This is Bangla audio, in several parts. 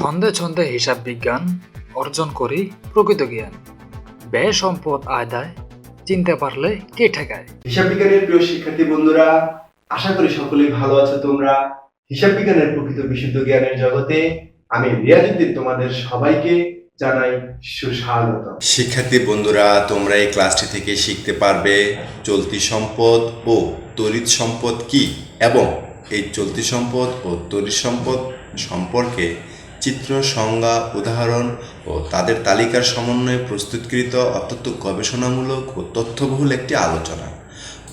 ছন্দে ছন্দে হিসাব বিজ্ঞান অর্জন করি প্রকৃত জ্ঞান। ব্যয় সম্পদ আদায় চিনতে পারলে কে ঠেকায়। হিসাব বিজ্ঞানের প্রিয় শিক্ষার্থী বন্ধুরা, আশা করি সকলেই ভালো আছো তোমরা। হিসাব বিজ্ঞানের প্রকৃত বিশুদ্ধ জ্ঞানের জগতে আমি রিয়াজউদ্দিন তোমাদের সবাইকে জানাই সুস্বাগত। শিক্ষার্থী বন্ধুরা, তোমরা এই ক্লাসটি থেকে শিখতে পারবে চলতি সম্পদ ও তড়িৎ সম্পদ কি, এবং এই চলতি সম্পদ ও তড়িৎ সম্পদ সম্পর্কে চিত্র, সংজ্ঞা, উদাহরণ ও তাদের তালিকার সমন্বয়ে প্রস্তুতকৃত অত্যন্ত গবেষণামূলক ও তথ্যবহুল একটি আলোচনা।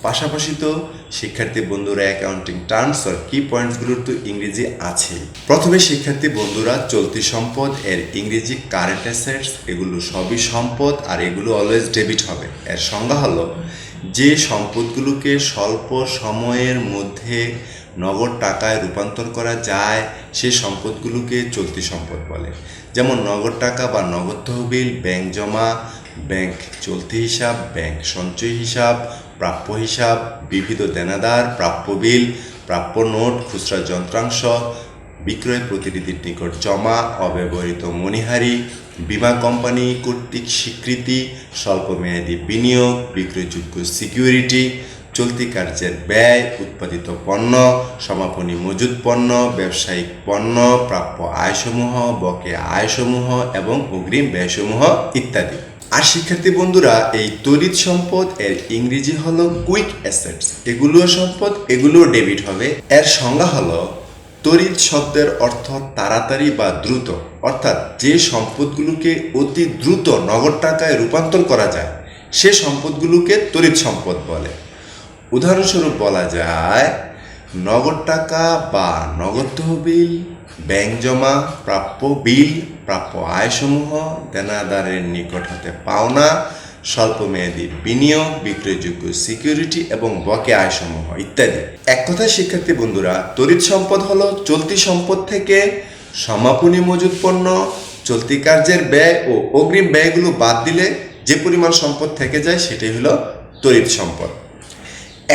পাশাপাশি তো শিক্ষার্থী বন্ধুরা অ্যাকাউন্টিং টার্মস আর কি পয়েন্টসগুলোর তো ইংরেজি আছে। প্রথমে শিক্ষার্থী বন্ধুরা, চলতি সম্পদ এর ইংরেজি কারেন্ট অ্যাসেটস, এগুলো সবই সম্পদ আর এগুলো অলওয়েজ ডেবিট হবে। এর সংজ্ঞা হলো যে সম্পদগুলোকে স্বল্প সময়ের মধ্যে নগদ টাকায় রূপান্তর করা যায় সে সম্পদগুলোকে চলতি সম্পদ বলে। যেমন নগদ টাকা বা নগদ তহবিল, ব্যাংক জমা, ব্যাংক চলতি হিসাব, ব্যাংক সঞ্চয় হিসাব, প্রাপ্য হিসাব, বিবিধ দেনাদার, প্রাপ্য বিল, প্রাপ্য নোট, খুচরা যন্ত্রাংশ, বিক্রয় প্রতিনিধির নিকট জমা, অব্যবহৃত মণিহারি, বীমা কোম্পানি কর্তৃক স্বীকৃতি, স্বল্পমেয়াদী বিনিয়োগ, বিক্রয়যোগ্য সিকিউরিটি, চলতি কার্যের ব্যয়, উৎপাদিত পণ্য, সমাপনী মজুদ পণ্য, ব্যবসায়িক পণ্য, প্রাপ্য আয়সমূহ, বকেয়া আয়সমূহ এবং অগ্রিম ব্যয়সমূহ ইত্যাদি। আর শিক্ষার্থী বন্ধুরা, এই তড়িৎ সম্পদ এর ইংরেজি হলো কুইক অ্যাসেটস। এগুলোও সম্পদ, এগুলোও ডেবিট হবে। এর সংজ্ঞা হলো তড়িৎ শব্দের অর্থ তাড়াতাড়ি বা দ্রুত, অর্থাৎ যে সম্পদগুলোকে অতি দ্রুত নগদ টাকায় রূপান্তর করা যায় সে সম্পদগুলোকে তড়িৎ সম্পদ বলে। উদাহরণস্বরূপ বলা যায় নগদ টাকা বা নগদ তহবিল, ব্যাংক জমা, প্রাপ্য বিল, প্রাপ্য আয়সমূহ, দেনাদারের নিকট হতে পাওনা, স্বল্পমেয়াদী বিনিয়োগ, বিক্রয়যোগ্য সিকিউরিটি এবং বকেয়া আয়সমূহ ইত্যাদি। এক কথায় শিক্ষার্থী বন্ধুরা, তড়িৎ সম্পদ হলো চলতি সম্পদ থেকে সমাপনী মজুদ পণ্য, চলতি কার্যের ব্যয় ও অগ্রিম ব্যয়গুলো বাদ দিলে যে পরিমাণ সম্পদ থেকে যায় সেটাই হলো তড়িৎ সম্পদ।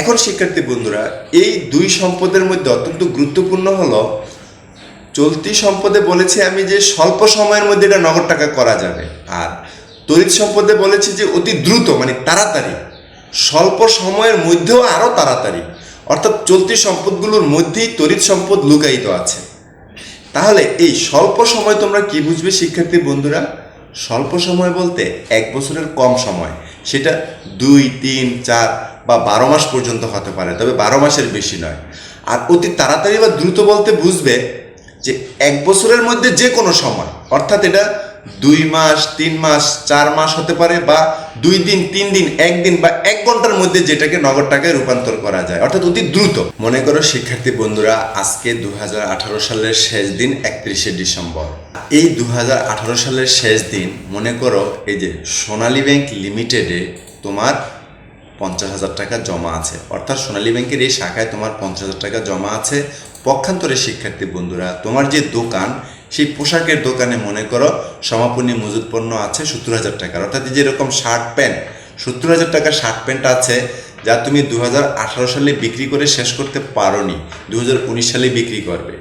এখন শিক্ষার্থী বন্ধুরা, এই দুই সম্পদের মধ্যে অত্যন্ত গুরুত্বপূর্ণ হলো চলতি সম্পদে বলেছি আমি যে স্বল্প সময়ের মধ্যে এটা নগদ টাকা করা যাবে, আর তড়িৎ সম্পদে বলেছি যে অতি দ্রুত মানে তাড়াতাড়ি, স্বল্প সময়ের মধ্যেও আরও তাড়াতাড়ি, অর্থাৎ চলতি সম্পদগুলোর মধ্যেই তড়িৎ সম্পদ লুকায়িত আছে। তাহলে এই স্বল্প সময় তোমরা কি বুঝবে শিক্ষার্থী বন্ধুরা? স্বল্প সময় বলতে 1 বছরের কম সময়, সেটা 2, 3, 4 বা 12 মাস পর্যন্ত হতে পারে, তবে 12 মাসের বেশি নয়। আর অতি তাড়াতাড়ি বা দ্রুত বলতে বুঝবে যে 1 বছরের মধ্যে যে কোনো সময়, অর্থাৎ এটা 2 মাস, 3 মাস, 4 মাস হতে পারে, বা 2 দিন, 3 দিন, 1 দিন বা 1 ঘন্টার মধ্যে যেটাকে নগদ টাকায় রূপান্তর করা যায়, অর্থাৎ অতি দ্রুত। মনে করো শিক্ষার্থী বন্ধুরা, আজকে 2018 সালের শেষ দিন 31শে ডিসেম্বর। এই 2018 সালের শেষ দিন মনে করো এই যে সোনালী ব্যাংক লিমিটেডে তোমার 50,000 টাকা জমা আছে, অর্থাৎ সোনালী ব্যাংকের এই শাখায় তোমার 50,000 টাকা জমা আছে। পক্ষান্তরে শিক্ষার্থী বন্ধুরা, তোমার যে দোকান, সেই পোশাকের দোকানে মনে করো সমাপনী মজুদ পণ্য আছে 70,000 টাকার, অর্থাৎ যেরকম শার্ট প্যান্ট 70,000 টাকার শার্ট প্যান্ট আছে, যা তুমি 2018 সালে বিক্রি করে শেষ করতে পারোনি, 2019 সালে বিক্রি করবে।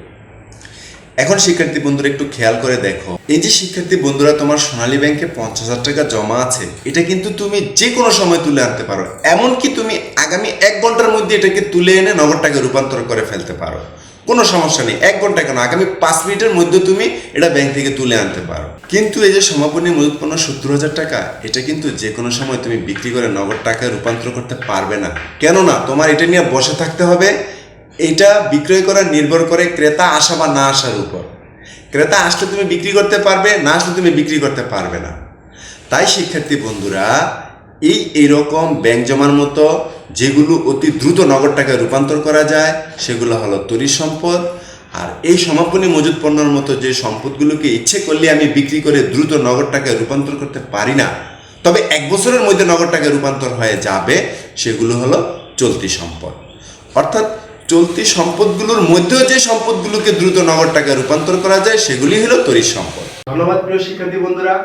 এখন শিক্ষার্থী বন্ধুরা একটু খেয়াল করে দেখো, এই যে শিক্ষার্থী বন্ধুরা তোমার সোনালী ব্যাংকে 50,000 টাকা জমা আছে, এটা কিন্তু তুমি যে কোনো সময় তুলে আনতে পারো, এমনকি তুমি আগামী 1 ঘন্টার মধ্যে এটাকে তুলে এনে নগদ টাকা রূপান্তর করে ফেলতে পারো, কোনো সমস্যা নেই। 1 ঘন্টা কেন, আগামী 5 মিনিটের মধ্যে তুমি এটা ব্যাংক থেকে তুলে আনতে পারো। কিন্তু এই যে সমাপনী মজুদ পণ্য 70,000 টাকা, এটা কিন্তু যে কোনো সময় তুমি বিক্রি করে নগদ টাকায় রূপান্তর করতে পারবে না। কেননা তোমার এটা নিয়ে বসে থাকতে হবে। এটা বিক্রয় করা নির্ভর করে ক্রেতা আসা বা না আসার উপর। ক্রেতা আসলে তুমি বিক্রি করতে পারবে, না আসলে তুমি বিক্রি করতে পারবে না। তাই শিক্ষার্থী বন্ধুরা, এইরকম ব্যাংক জমার মতো যেগুলো অতি দ্রুত নগদ টাকায় রূপান্তর করা যায় সেগুলো হলো তড়িৎ সম্পদ। আর এই সমাপনী মজুদ পণ্যের মতো যে সম্পদগুলোকে ইচ্ছে করলে আমি বিক্রি করে দ্রুত নগদ টাকায় রূপান্তর করতে পারি না, তবে 1 বছরের মধ্যে নগদ টাকায় রূপান্তর হয়ে যাবে, সেগুলো হলো চলতি সম্পদ। অর্থাৎ চলতি সম্পদগুলোর মধ্যেও যে সম্পদগুলোকে দ্রুত নগদ টাকায় রূপান্তর করা যায় সেগুলি হলো তড়িৎ সম্পদ। ধন্যবাদ প্রিয় শিক্ষার্থী বন্ধুরা,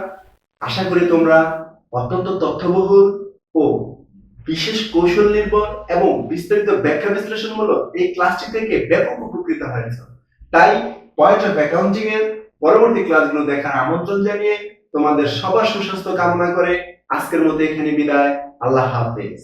আশা করি তোমরা অত্যন্ত তথ্যবহুল ও বিশেষ কৌশল নির্ভর এবং বিস্তারিত ব্যাখ্যা বিশ্লেষণমূলক এই ক্লাসটি থেকে ব্যাপক উপকৃত হয়েছে। তাই পয়েন্ট অফ অ্যাকাউন্টিং এর পরবর্তী ক্লাসগুলো দেখার আমন্ত্রণ জানিয়ে তোমাদের সবার সুস্বাস্থ্য কামনা করে আজকের মতো এখানে বিদায়। আল্লাহ হাফেজ।